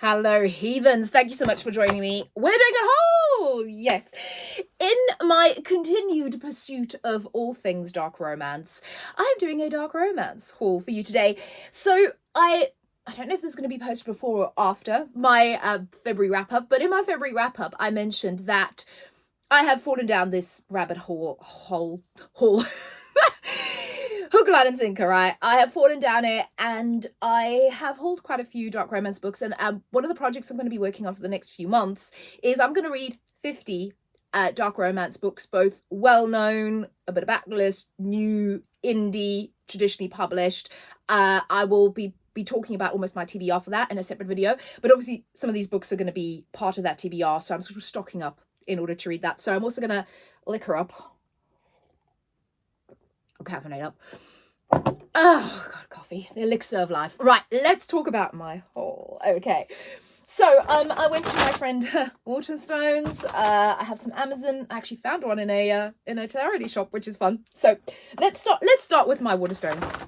Hello, heathens. Thank you so much for joining me. We're doing a haul! Yes. In my continued pursuit of all things dark romance, I'm doing a dark romance haul for you today. So I don't know if this is going to be posted before or after my February wrap-up, but in my February wrap-up, I mentioned that I have fallen down this rabbit hole. Hook, line, and sinker, right? I have fallen down it, and I have hauled quite a few dark romance books, and one of the projects I'm going to be working on for the next few months is I'm going to read 50 dark romance books, both well-known, a bit of backlist, new, indie, traditionally published. I will be talking about almost my TBR for that in a separate video, but obviously some of these books are going to be part of that TBR, so I'm sort of stocking up in order to read that. So I'm also going to liquor up. Caffeinate up. Oh god, coffee, the elixir of life. Right, let's talk about my haul. Okay, so I went to my friend Waterstones. I have some Amazon. I actually found one in a charity shop, which is fun. So let's start with my Waterstones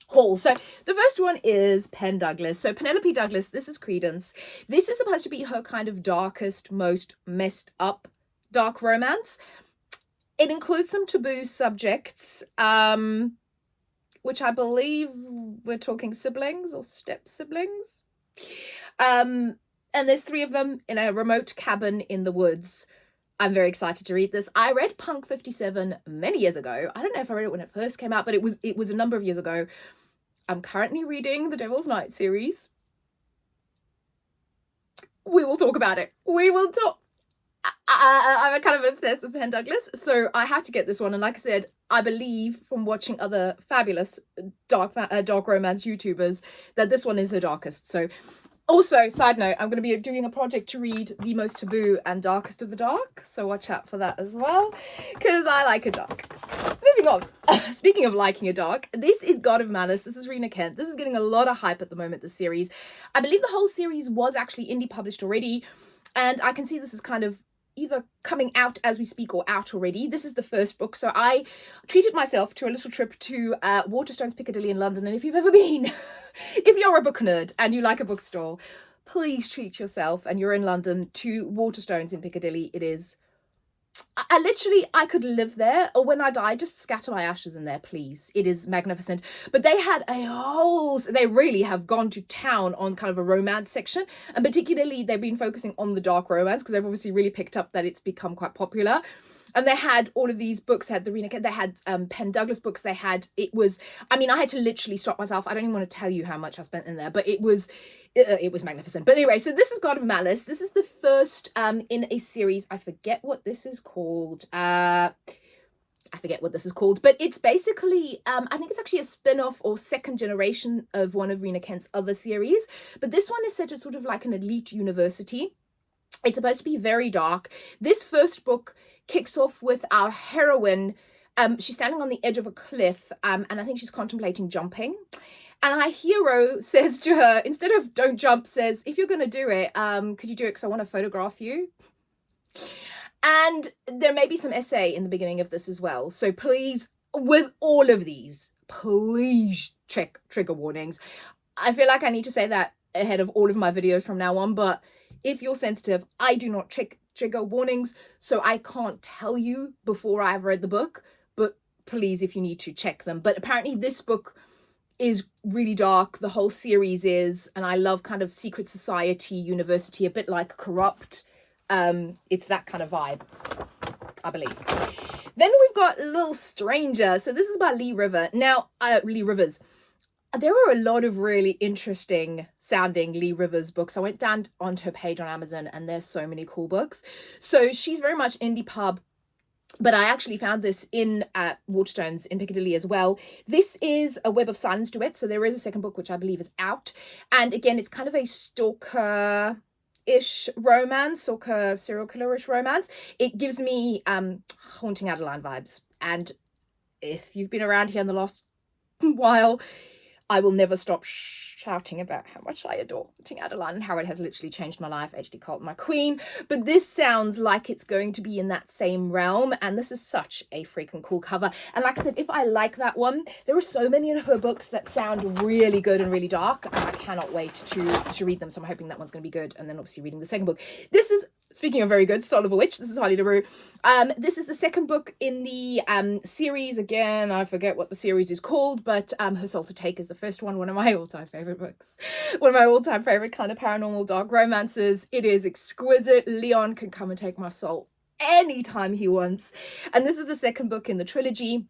haul. So the first one is Pen Douglas. So Penelope Douglas, this is Credence. This is supposed to be her kind of darkest, most messed up dark romance. It includes some taboo subjects, which I believe we're talking siblings or step siblings. And there's 3 of them in a remote cabin in the woods. I'm very excited to read this. I read Punk 57 many years ago. I don't know if I read it when it first came out, but it was a number of years ago. I'm currently reading the Devil's Night series. We will talk about it. We will talk. I'm kind of obsessed with Pen Douglas, so I had to get this one. And like I said, I believe from watching other fabulous dark romance YouTubers that this one is the darkest. So also, side note, I'm going to be doing a project to read the most taboo and darkest of the dark, so watch out for that as well, because I like a dark. Moving on. Speaking of liking a dark, this is God of Malice. This is Rena Kent. This is getting a lot of hype at the moment, this series. I believe the whole series was actually indie published already, and I can see this is kind of either coming out as we speak or out already. This is the first book, so I treated myself to a little trip to Waterstones Piccadilly in London. And if you've ever been, if you're a book nerd and you like a bookstore, please treat yourself, and you're in London, to Waterstones in Piccadilly. It is, I could live there, or when I die, just scatter my ashes in there, please. It is magnificent. But they had they really have gone to town on kind of a romance section, and particularly they've been focusing on the dark romance because they've obviously really picked up that it's become quite popular. And they had all of these books. They had the Rena Kent, they had Pen Douglas books. They had, I had to literally stop myself. I don't even want to tell you how much I spent in there, but it was magnificent. But anyway, so this is God of Malice. This is the first in a series. I forget what this is called. But it's basically, I think it's actually a spin-off or second generation of one of Rena Kent's other series. But this one is set at sort of like an elite university. It's supposed to be very dark. This first book kicks off with our heroine. She's standing on the edge of a cliff, and I think she's contemplating jumping. And our hero says to her, instead of don't jump, says, if you're going to do it, could you do it because I want to photograph you? And there may be some essay in the beginning of this as well. So please, with all of these, please check trigger warnings. I feel like I need to say that ahead of all of my videos from now on, but if you're sensitive, I do not check trigger warnings, so I can't tell you before I've read the book, but please, if you need to, check them. But apparently this book is really dark, the whole series is, and I love kind of secret society, university, a bit like Corrupt. It's that kind of vibe, I believe. Then we've got Little Stranger. So this is by Lee River. Now, Lee Rivers. There are a lot of really interesting sounding Lee Rivers books. I went down onto her page on Amazon and there's so many cool books. So she's very much indie pub, but I actually found this in Waterstones in Piccadilly as well. This is A Web of Silence duet. So there is a second book, which I believe is out. And again, it's kind of a stalker-ish romance, stalker serial killer-ish romance. It gives me Haunting Adeline vibes. And if you've been around here in the last while, I will never stop shouting about how much I adore Haunting Adeline and how it has literally changed my life. H.D. Carlton, my queen. But this sounds like it's going to be in that same realm, and this is such a freaking cool cover. And like I said, if I like that one, there are so many of her books that sound really good and really dark, and I cannot wait to read them. So I'm hoping that one's going to be good. And then obviously reading the second book. This is, speaking of very good, Soul of a Witch. This is Harley Daru. This is the second book in the series. Again, I forget what the series is called, but Her Soul to Take is the first one. One of my all-time favorite books. One of my all-time favorite kind of paranormal dark romances. It is exquisite. Leon can come and take my soul anytime he wants. And this is the second book in the trilogy.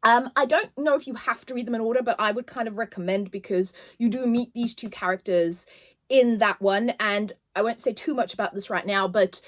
I don't know if you have to read them in order, but I would kind of recommend, because you do meet these two characters in that one, and I won't say too much about this right now, but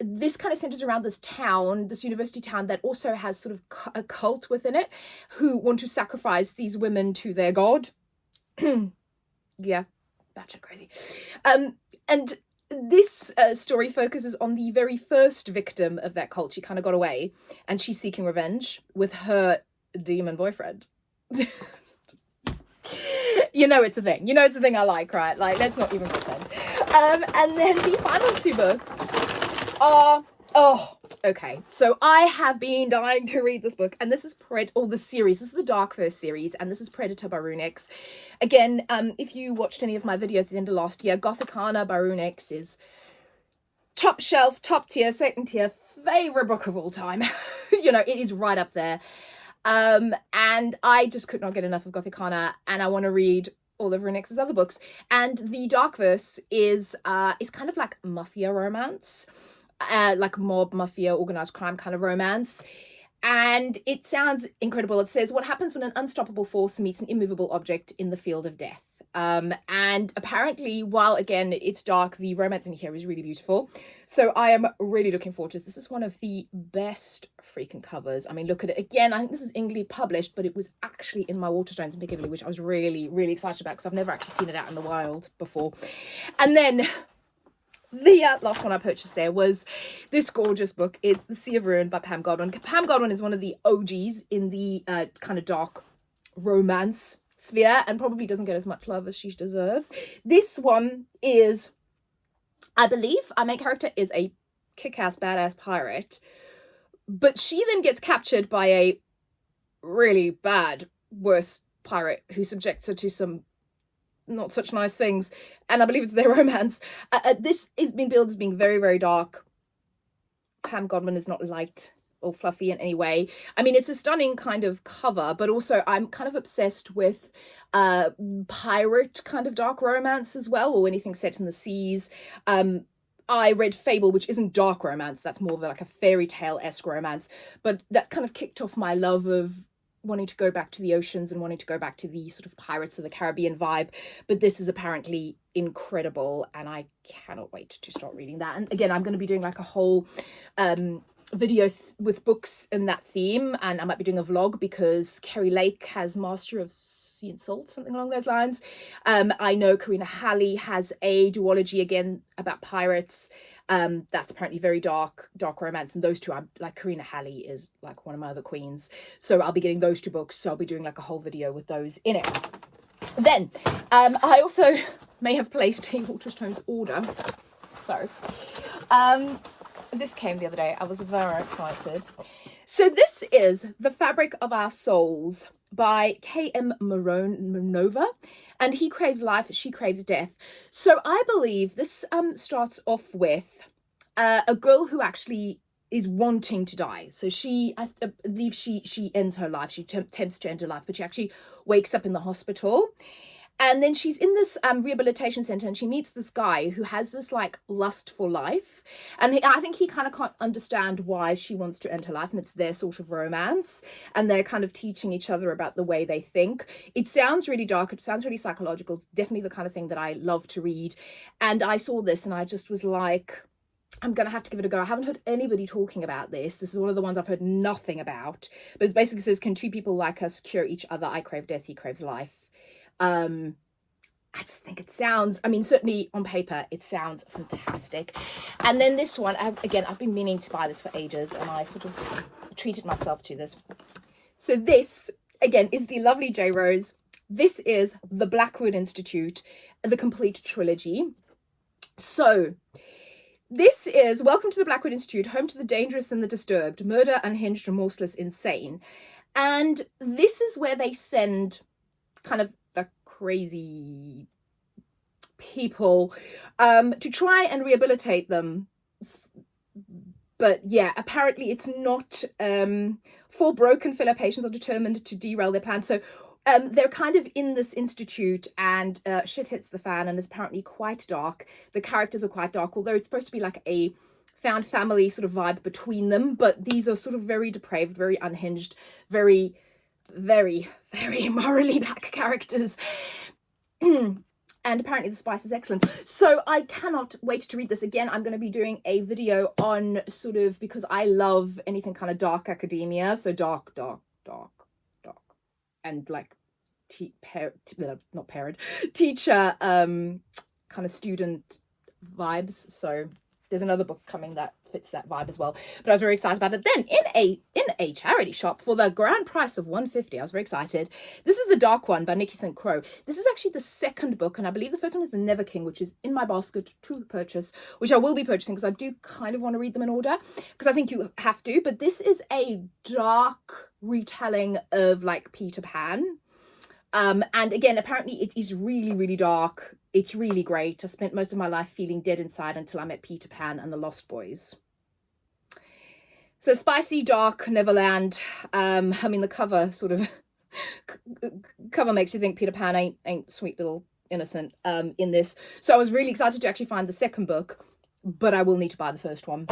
this kind of centers around this town, this university town that also has sort of a cult within it, who want to sacrifice these women to their god. Yeah, batshit crazy. And this story focuses on the very first victim of that cult. She kind of got away, and she's seeking revenge with her demon boyfriend. You know it's a thing. You know it's a thing I like, right? Like, let's not even pretend. And then the final two books are... Oh, okay. So I have been dying to read this book, and this is the series. This is the Darkverse series, and this is Predator by Runex. Again, if you watched any of my videos at the end of last year, Gothicana by Runex is top shelf, top tier, second tier, favorite book of all time. You know, it is right up there. And I just could not get enough of Gothicana, and I want to read all of Runex's other books. And the Darkverse is kind of like mafia romance, like mob, mafia, organized crime kind of romance. And it sounds incredible. It says, what happens when an unstoppable force meets an immovable object in the field of death? And apparently, while again it's dark, the romance in here is really beautiful. So I am really looking forward to this. This is one of the best freaking covers. I mean, look at it again. I think this is English published, but it was actually in my Waterstones in Piccadilly, which I was really, really excited about, because I've never actually seen it out in the wild before. And then the last one I purchased there was this gorgeous book. Is The Sea of Ruin by Pam Godwin. Pam Godwin is one of the OGs in the kind of dark romance sphere, and probably doesn't get as much love as she deserves. This one is, I believe, our main character is a kick-ass badass pirate, but she then gets captured by a really bad, worse pirate who subjects her to some not such nice things, and I believe it's their romance. This is being billed as being very, very dark. Pam Godwin is not light or fluffy in any way. I mean, it's a stunning kind of cover, but also I'm kind of obsessed with pirate kind of dark romance as well, or anything set in the seas. I read Fable, which isn't dark romance, that's more of like a fairy tale-esque romance, but that kind of kicked off my love of wanting to go back to the oceans and wanting to go back to the sort of Pirates of the Caribbean vibe. But this is apparently incredible, and I cannot wait to start reading that. And again, I'm going to be doing like a whole video with books in that theme, and I might be doing a vlog, because Kerry Lake has Master of Sea and Salt, something along those lines. I know Karina Halley has a duology again about pirates. That's apparently very dark romance, and those two, I'm like, Karina Halley is like one of my other queens, so I'll be getting those two books, so I'll be doing like a whole video with those in it. Then I also may have placed a Waterstones order, so this came the other day. I was very excited. So this is The Fabric of Our Souls by K.M. Moronova, and he craves life, she craves death. So I believe this starts off with a girl who actually is wanting to die. So I believe she ends her life. She attempts to end her life, but she actually wakes up in the hospital. And then she's in this rehabilitation center, and she meets this guy who has this like lust for life. And I think he kind of can't understand why she wants to end her life, and it's their sort of romance. And they're kind of teaching each other about the way they think. It sounds really dark. It sounds really psychological. It's definitely the kind of thing that I love to read. And I saw this and I just was like, I'm going to have to give it a go. I haven't heard anybody talking about this. This is one of the ones I've heard nothing about. But it basically says, can two people like us cure each other? I crave death, he craves life. I just think it sounds, I mean, certainly on paper, it sounds fantastic. And then this one, again, I've been meaning to buy this for ages, and I sort of treated myself to this. So this, again, is the lovely J. Rose. This is The Blackwood Institute, the complete trilogy. So this is Welcome to the Blackwood Institute, home to the dangerous and the disturbed, murder, unhinged, remorseless, insane. And this is where they send kind of the crazy people to try and rehabilitate them. But yeah, apparently it's not. 4 broken filler patients are determined to derail their plans. So they're kind of in this institute, and shit hits the fan, and it's apparently quite dark. The characters are quite dark, although it's supposed to be like a found family sort of vibe between them. But these are sort of very depraved, very unhinged, very, very, very morally black characters. And apparently the spice is excellent. So I cannot wait to read this. Again, I'm going to be doing a video on sort of, because I love anything kind of dark academia. So dark. And like teacher, kind of student vibes. So there's another book coming that fits that vibe as well, but I was very excited about it. Then in a charity shop for the grand price of $1.50, I was very excited. This is The Dark One by Nikki St. Crow. This is actually the second book, and I believe the first one is The Never King, which is in my basket to purchase, which I will be purchasing because I do kind of want to read them in order, because I think you have to. But this is a dark retelling of like Peter Pan. And again, apparently it is really, really dark. It's really great. I spent most of my life feeling dead inside until I met Peter Pan and the Lost Boys. So spicy, dark, Neverland. I mean, the cover sort of cover makes you think Peter Pan ain't sweet little innocent in this. So I was really excited to actually find the second book, but I will need to buy the first one.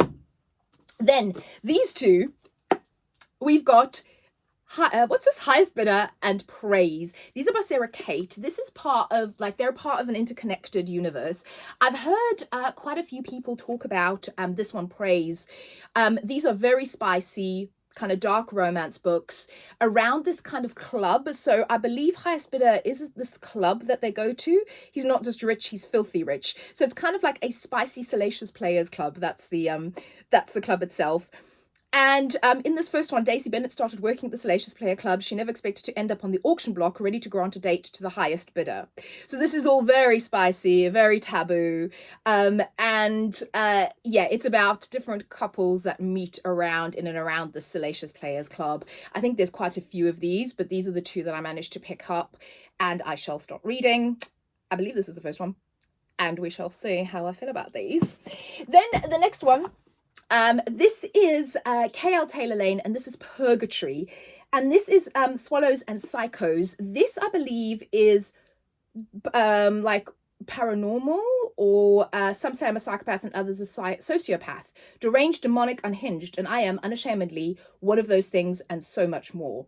Then these two, we've got what's this? Highest Bidder and Praise. These are by Sarah Kate. This is part of, like, they're part of an interconnected universe. I've heard quite a few people talk about this one, Praise. These are very spicy, kind of dark romance books around this kind of club. So I believe Highest Bidder is this club that they go to. He's not just rich, he's filthy rich. So it's kind of like a spicy, salacious players club. That's the club itself. And in this first one, Daisy Bennett started working at the Salacious Player Club. She never expected to end up on the auction block, ready to grant a date to the highest bidder. So this is all very spicy, very taboo. Yeah, it's about different couples that meet around in and around the Salacious Players Club. I think there's quite a few of these, but these are the two that I managed to pick up, and I shall start reading. I believe this is the first one, and we shall see how I feel about these. Then the next one. This is K.L. Taylor Lane, and this is Purgatory, and this is Swallows and Psychos. This, I believe, is like paranormal, or some say I'm a psychopath and others a sociopath, deranged, demonic, unhinged, and I am unashamedly one of those things and so much more.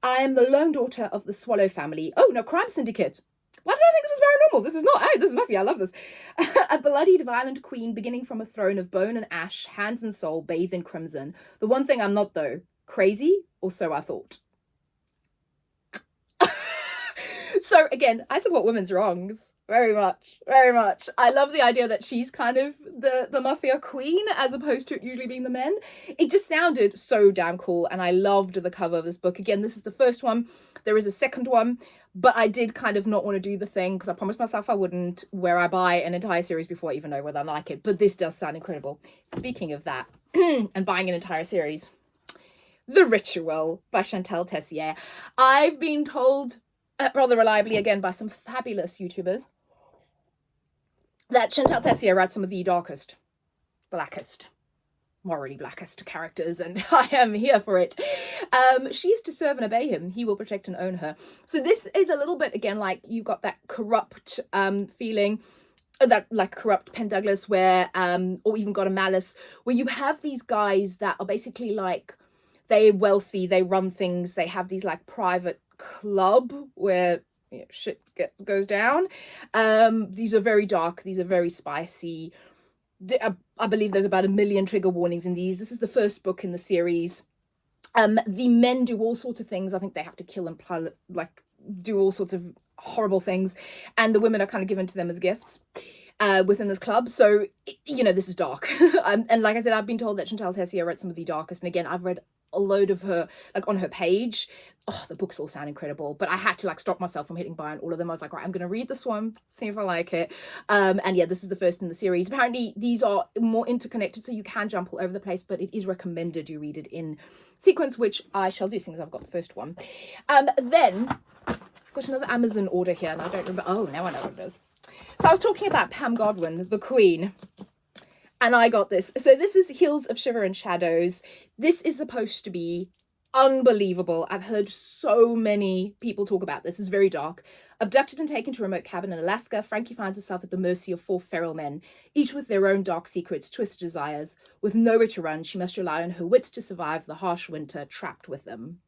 I am the lone daughter of the Swallow family. Oh, no, crime syndicate. Why did I think this was paranormal? This is not. Oh, this is Muffy. I love this. A bloodied, violent queen beginning from a throne of bone and ash, hands and soul bathed in crimson. The one thing I'm not, though, crazy, or so I thought. So, again, I support women's wrongs. Very much. Very much. I love the idea that she's kind of the mafia queen as opposed to it usually being the men. It just sounded so damn cool, and I loved the cover of this book. Again, this is the first one. There is a second one, but I did kind of not want to do the thing, because I promised myself I wouldn't, where I buy an entire series before I even know whether I like it. But this does sound incredible. Speaking of that, and buying an entire series, The Ritual by Chantal Tessier. I've been told rather reliably, again, by some fabulous YouTubers, that Chantal Tessier writes some of the darkest, blackest, morally blackest characters, and I am here for it. She is to serve and obey him. He will protect and own her. So this is a little bit, again, like you've got that corrupt feeling, that like corrupt Penn Douglas, where, or even God of Malice, where you have these guys that are basically like, they're wealthy, they run things, they have these like private club where, you know, shit goes down. These are very dark, these are very spicy. I believe there's about 1 million trigger warnings in these. This is the first book in the series. The men do all sorts of things. I think they have to kill and like do all sorts of horrible things, and the women are kind of given to them as gifts within this club. So, you know, this is dark. And like I said, I've been told that Chantal Tessier read some of the darkest, and again, I've read a load of her, like, on her page. Oh, the books all sound incredible, but I had to like stop myself from hitting buy on all of them. I was like, right, I'm gonna read this one, see if I like it. And yeah, this is the first in the series. Apparently these are more interconnected, so you can jump all over the place, but it is recommended you read it in sequence, which I shall do, since I've got the first one. Then I've got another Amazon order here, and I don't remember. Oh, now I know what it is. So I was talking about Pam Godwin, the Queen, and I got this. So this is Hills of Shiver and Shadows. This is supposed to be unbelievable. I've heard so many people talk about this. It's very dark. Abducted and taken to a remote cabin in Alaska, Frankie finds herself at the mercy of 4 feral men, each with their own dark secrets, twisted desires. With nowhere to run, she must rely on her wits to survive the harsh winter trapped with them.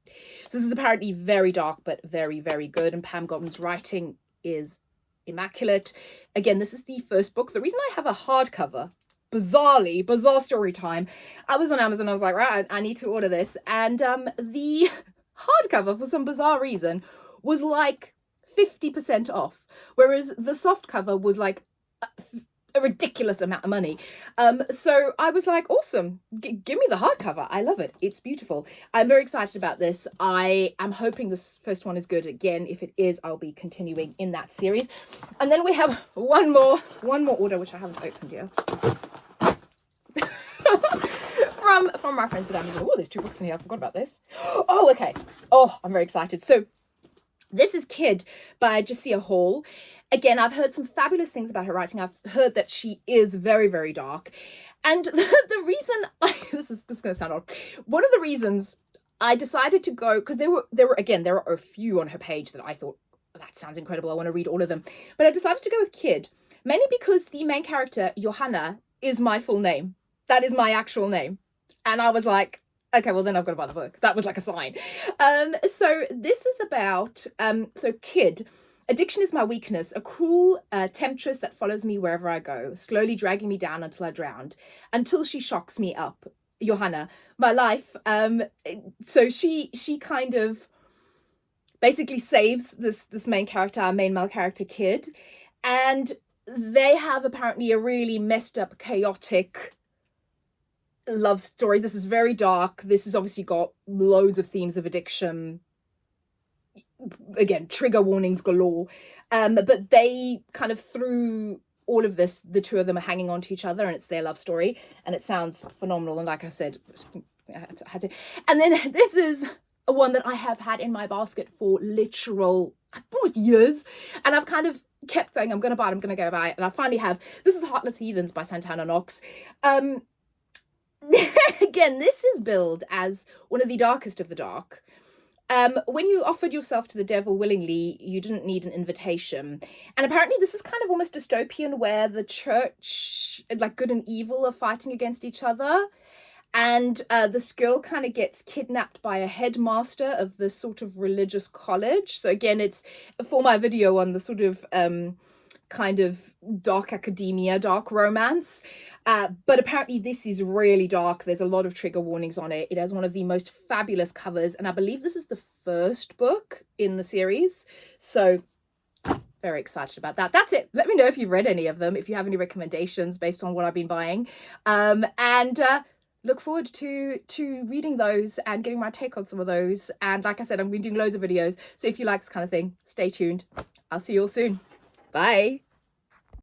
So this is apparently very dark, but very, very good. And Pam Godwin's writing is immaculate. Again, this is the first book. The reason I have a hardcover, bizarre story time. I was on Amazon. I was like, right, I need to order this. And the hardcover, for some bizarre reason, was like 50% off, whereas the soft cover was like a ridiculous amount of money. So I was like, awesome, give me the hardcover. I love it. It's beautiful. I'm very excited about this. I am hoping this first one is good. Again, if it is, I'll be continuing in that series. And then we have one more order, which I haven't opened yet. from my friends at Amazon. Oh, there's 2 books in here. I forgot about this. Oh, okay. Oh, I'm very excited. So this is Kid by Jasiah Hall. Again, I've heard some fabulous things about her writing. I've heard that she is very, very dark. And the reason this is going to sound odd. One of the reasons I decided to go, because there were a few on her page that I thought, that sounds incredible, I want to read all of them. But I decided to go with Kid, mainly because the main character, Johanna, is my full name. That is my actual name. And I was like, okay, well then I've got to buy the book. That was like a sign. So this is about, so Kid. Addiction is my weakness, a cruel temptress that follows me wherever I go, slowly dragging me down until I drown, until she shocks me up. Johanna, my life. So she kind of basically saves this main character, our main male character, Kid. And they have apparently a really messed up, chaotic love story. This is very dark. This has obviously got loads of themes of addiction. Again, trigger warnings galore. But they kind of, through all of this, the 2 of them are hanging on to each other, and it's their love story, and it sounds phenomenal. And like I said, I had to. And then this is a one that I have had in my basket for literal almost years, and I've kind of kept saying I'm going to buy it, I'm going to go buy it, and I finally have. This is Heartless Heathens by Santana Knox. Again, this is billed as one of the darkest of the dark. When you offered yourself to the devil willingly, you didn't need an invitation. And apparently this is kind of almost dystopian, where the church, like good and evil, are fighting against each other. And this girl kind of gets kidnapped by a headmaster of this sort of religious college. So again, it's for my video on the sort of kind of dark academia, dark romance. But apparently this is really dark. There's a lot of trigger warnings on it. It has one of the most fabulous covers, and I believe this is the first book in the series. So very excited about that. That's it. Let me know if you've read any of them, if you have any recommendations based on what I've been buying. And look forward to reading those and getting my take on some of those. And like I said, I'm been doing loads of videos. So if you like this kind of thing, stay tuned. I'll see you all soon. Bye.